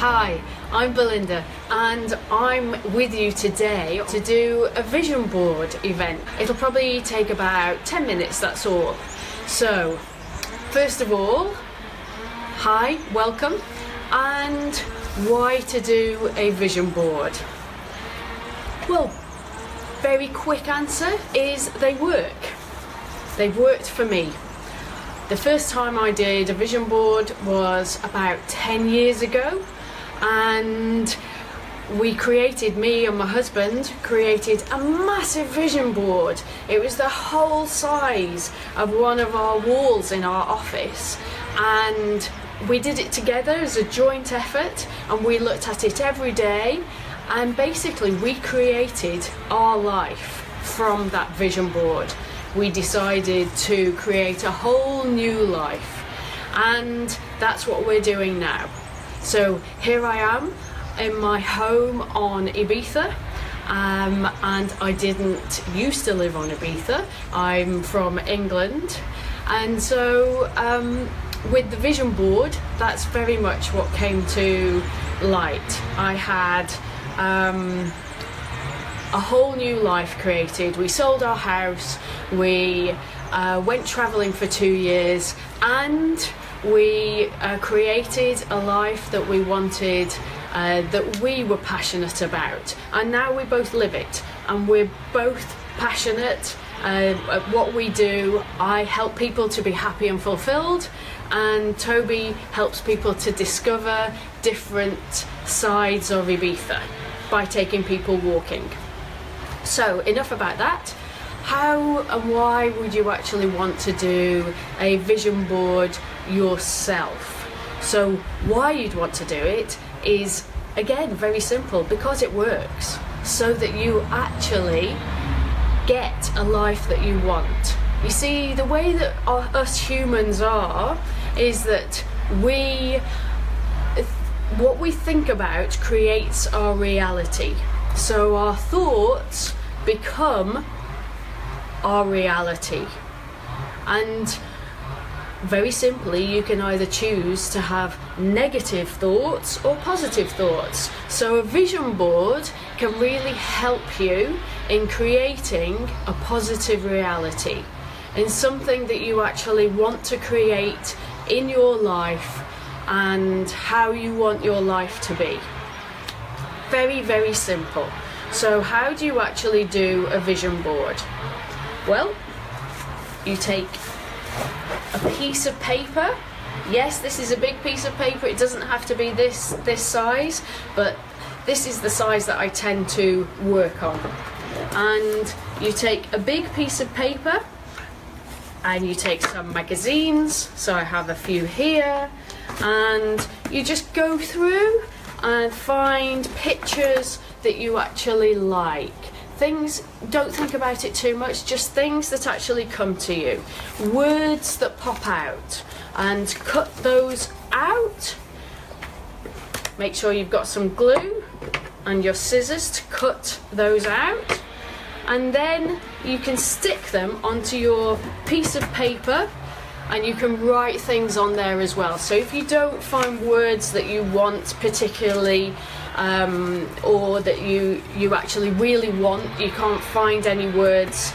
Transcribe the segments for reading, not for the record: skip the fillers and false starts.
Hi, I'm Belinda and I'm with you today to do a vision board event. It'll probably take about 10 minutes, that's all. So, first of all, hi, welcome, and why to do a vision board? Well, very quick answer is they work. They've worked for me. The first time I did a vision board was about 10 years ago, and me and my husband created a massive vision board. It was the whole size of one of our walls in our office, and we did it together as a joint effort, and we looked at it every day, and basically we created our life from that vision board. We decided to create a whole new life, and that's what we're doing now. So here I am in my home on Ibiza, and I didn't used to live on Ibiza. I'm from England, and so with the vision board, that's very much what came to light. I had a whole new life created. We sold our house, we went travelling for 2 years, and we created a life that we wanted, that we were passionate about, and now we both live it, and we're both passionate at what we do. I help people to be happy and fulfilled, and Toby helps people to discover different sides of Ibiza by taking people walking. So enough about that. How and why would you actually want to do a vision board yourself? So why you'd want to do it is, again, very simple, because it works, so that you actually get a life that you want. You see, the way that us humans are is that what we think about creates our reality. So our thoughts become our reality, and very simply you can either choose to have negative thoughts or positive thoughts. So a vision board can really help you in creating a positive reality, in something that you actually want to create in your life and how you want your life to be. Very, very simple. So how do you actually do a vision board? Well, you take a piece of paper. Yes, this is a big piece of paper. It doesn't have to be this size, but this is the size that I tend to work on. And you take a big piece of paper, and you take some magazines. So I have a few here, and you just go through and find pictures that you actually like. Things, don't think about it too much, just things that actually come to you. Words that pop out, and cut those out. Make sure you've got some glue and your scissors to cut those out. And then you can stick them onto your piece of paper, and you can write things on there as well. So if you don't find words that you want particularly, or that you actually really want, you can't find any words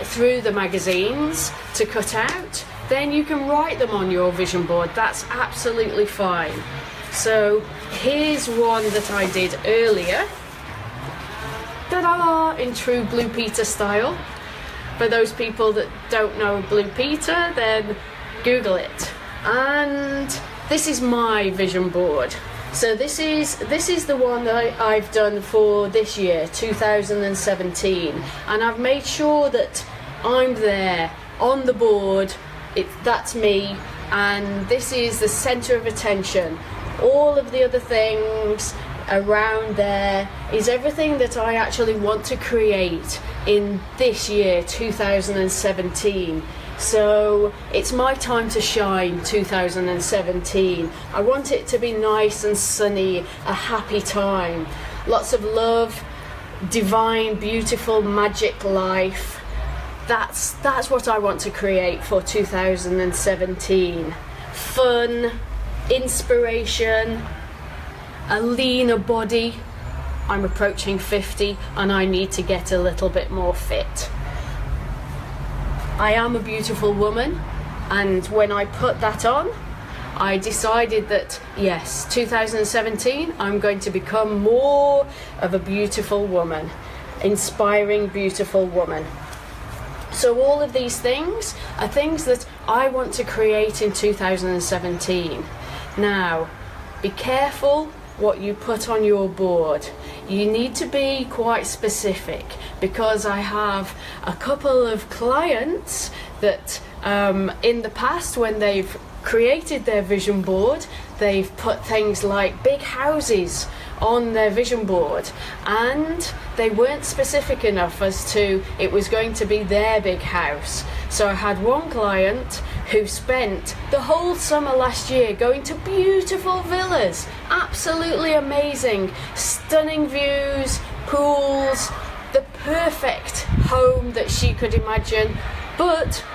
through the magazines to cut out, then you can write them on your vision board. That's absolutely fine. So here's one that I did earlier. Ta-da! In true Blue Peter style. For those people that don't know Blue Peter, then Google it. And this is my vision board. So this is the one that I've done for this year, 2017, and I've made sure that I'm there on the board. That's me, and this is the center of attention. All of the other things around there is everything that I actually want to create in this year, 2017. So it's my time to shine, 2017. I want it to be nice and sunny, a happy time. Lots of love, divine, beautiful, magic life. That's what I want to create for 2017. Fun, inspiration, a leaner body. I'm approaching 50 and I need to get a little bit more fit. I am a beautiful woman, and when I put that on, I decided that yes, 2017, I'm going to become more of a beautiful woman, inspiring beautiful woman. So all of these things are things that I want to create in 2017. Now, be careful what you put on your board. You need to be quite specific, because I have a couple of clients that in the past, when they've created their vision board, they've put things like big houses on their vision board, and they weren't specific enough as to it was going to be their big house. So I had one client who spent the whole summer last year going to beautiful villas, absolutely amazing, stunning views, pools, the perfect home that she could imagine, but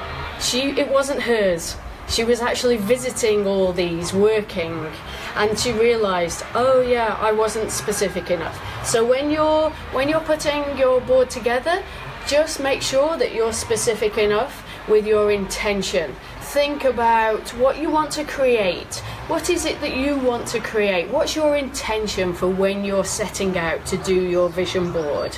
it wasn't hers. She was actually visiting all these, working, and she realised, oh yeah, I wasn't specific enough. So when you're putting your board together, just make sure that you're specific enough with your intention. Think about what you want to create. What is it that you want to create? What's your intention for when you're setting out to do your vision board?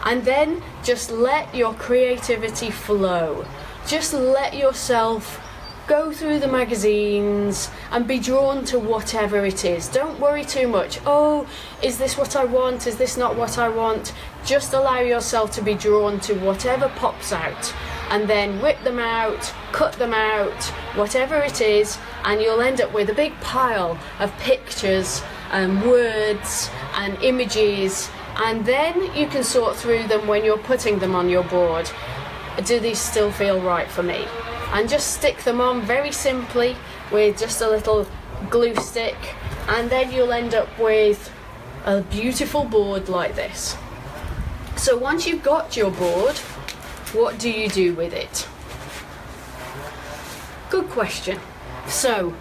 And then just let your creativity flow. Just let yourself go through the magazines and be drawn to whatever it is. Don't worry too much. Oh, is this what I want? Is this not what I want? Just allow yourself to be drawn to whatever pops out, and then whip them out, cut them out, whatever it is, and you'll end up with a big pile of pictures and words and images, and then you can sort through them when you're putting them on your board. Do these still feel right for me? And just stick them on very simply with just a little glue stick, and then you'll end up with a beautiful board like this. So once you've got your board, what do you do with it? Good question. So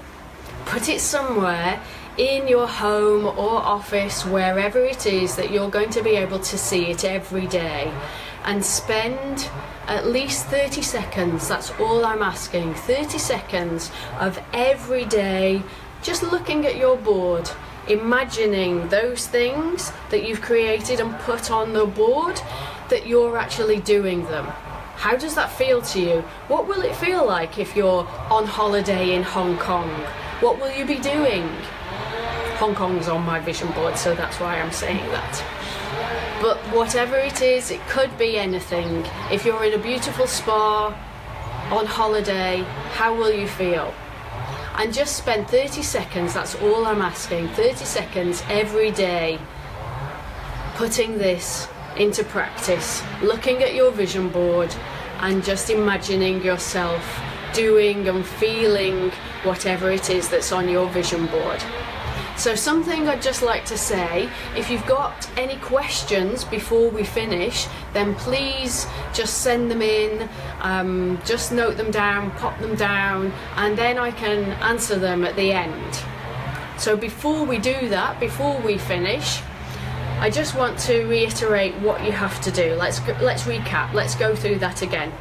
put it somewhere in your home or office, wherever it is that you're going to be able to see it every day, and spend at least 30 seconds, that's all I'm asking, 30 seconds of every day just looking at your board, imagining those things that you've created and put on the board, that you're actually doing them. How does that feel to you? What will it feel like if you're on holiday in Hong Kong? What will you be doing? Hong Kong's on my vision board, so that's why I'm saying that. But whatever it is, it could be anything. If you're in a beautiful spa, on holiday, how will you feel? And just spend 30 seconds, that's all I'm asking, 30 seconds every day, putting this into practice, looking at your vision board and just imagining yourself doing and feeling whatever it is that's on your vision board. So something I'd just like to say, if you've got any questions before we finish, then please just send them in, just note them down, pop them down, and then I can answer them at the end. So before we do that, before we finish, I just want to reiterate what you have to do. Let's recap, let's go through that again.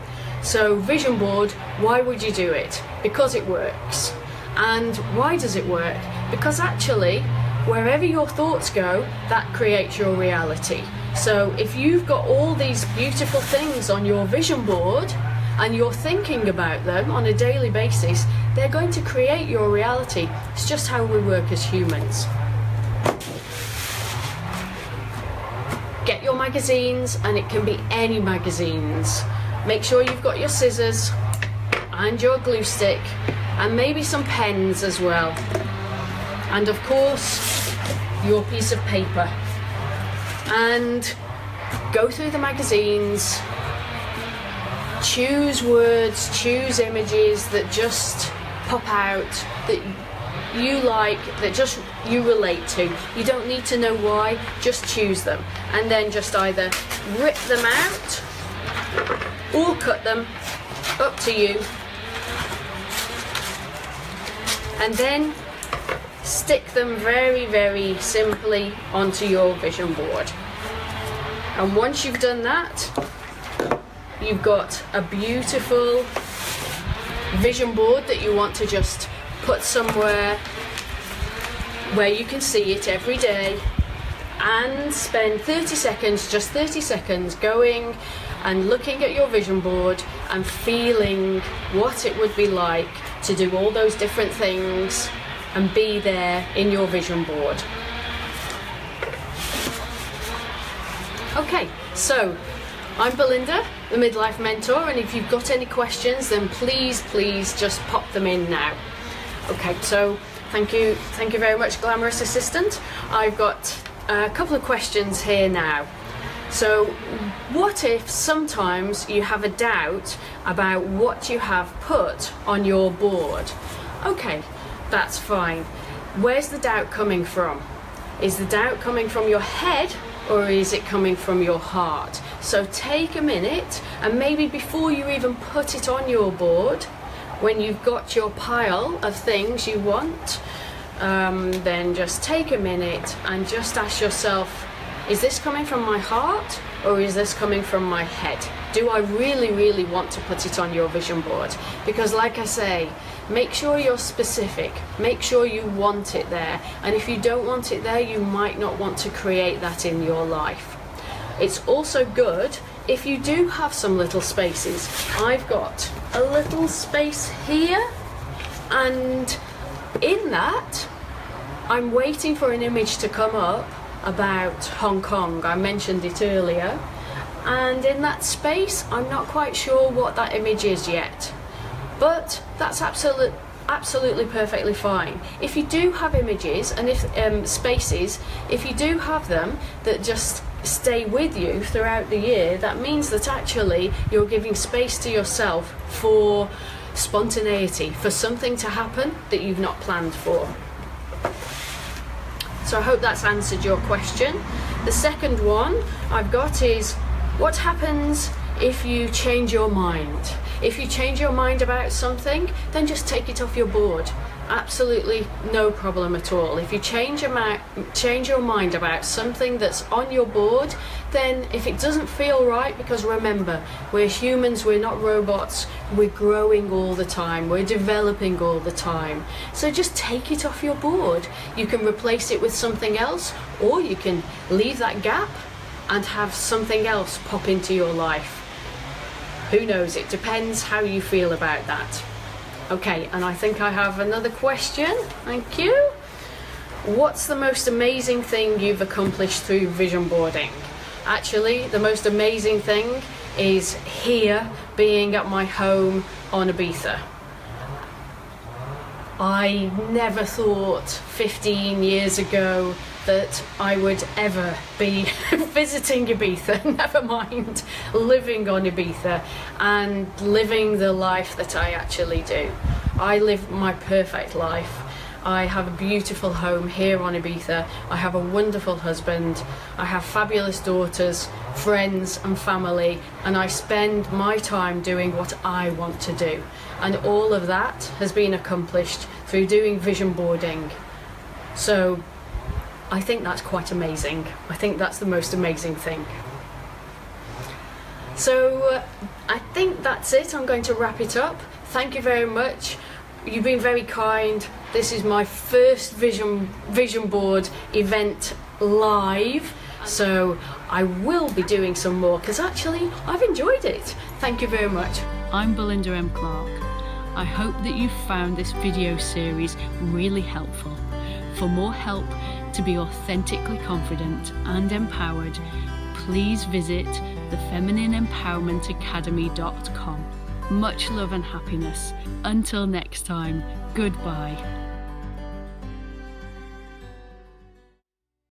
So vision board, why would you do it? Because it works. And why does it work? Because actually, wherever your thoughts go, that creates your reality. So if you've got all these beautiful things on your vision board and you're thinking about them on a daily basis, they're going to create your reality. It's just how we work as humans. Get your magazines, and it can be any magazines. Make sure you've got your scissors and your glue stick, and maybe some pens as well, and of course your piece of paper, and go through the magazines, choose words, choose images that just pop out, that you like, that just you relate to. You don't need to know why, just choose them, and then just either rip them out or cut them, up to you. And then stick them very, very simply onto your vision board. And once you've done that, you've got a beautiful vision board that you want to just put somewhere where you can see it every day, and spend 30 seconds, just 30 seconds, going and looking at your vision board and feeling what it would be like to do all those different things and be there in your vision board. Okay, so I'm Belinda, the Midlife Mentor, and if you've got any questions, then please just pop them in now. Okay, so thank you very much, Glamorous Assistant. I've got a couple of questions here now. So what if sometimes you have a doubt about what you have put on your board? Okay, that's fine. Where's the doubt coming from? Is the doubt coming from your head, or is it coming from your heart? So take a minute, and maybe before you even put it on your board, when you've got your pile of things you want, then just take a minute and just ask yourself, is this coming from my heart, or is this coming from my head? Do I really want to put it on your vision board? Because like I say, make sure you're specific, make sure you want it there, and if you don't want it there, you might not want to create that in your life. It's also good if you do have some little spaces. I've got a little space here, and in that I'm waiting for an image to come up about Hong Kong. I mentioned it earlier, and in that space I'm not quite sure what that image is yet, but that's absolutely perfectly fine. If you do have images and if spaces, if you do have them that just stay with you throughout the year, that means that actually you're giving space to yourself for spontaneity, for something to happen that you've not planned for. So I hope that's answered your question. The second one I've got is, what happens if you change your mind? If you change your mind about something, then just take it off your board. Absolutely no problem at all. If you change your mind about something that's on your board, then if it doesn't feel right, because remember, we're humans, we're not robots, we're growing all the time, we're developing all the time. So just take it off your board. You can replace it with something else, or you can leave that gap and have something else pop into your life. Who knows? It depends how you feel about that. Okay, and I think I have another question. Thank you. What's the most amazing thing you've accomplished through vision boarding? Actually, the most amazing thing is here, being at my home on Ibiza. I never thought 15 years ago that I would ever be visiting Ibiza, never mind living on Ibiza and living the life that I actually do. I live my perfect life. I have a beautiful home here on Ibiza. I have a wonderful husband. I have fabulous daughters, friends and family, and I spend my time doing what I want to do. And all of that has been accomplished through doing vision boarding. So I think that's quite amazing. I think that's the most amazing thing. So I think that's it. I'm going to wrap it up. Thank you very much. You've been very kind. This is my first vision board event live, so I will be doing some more because actually I've enjoyed it. Thank you very much. I'm Belinda M. Clark. I hope that you found this video series really helpful. For more help to be authentically confident and empowered, please visit thefeminineempowermentacademy.com. Much love and happiness. Until next time, goodbye.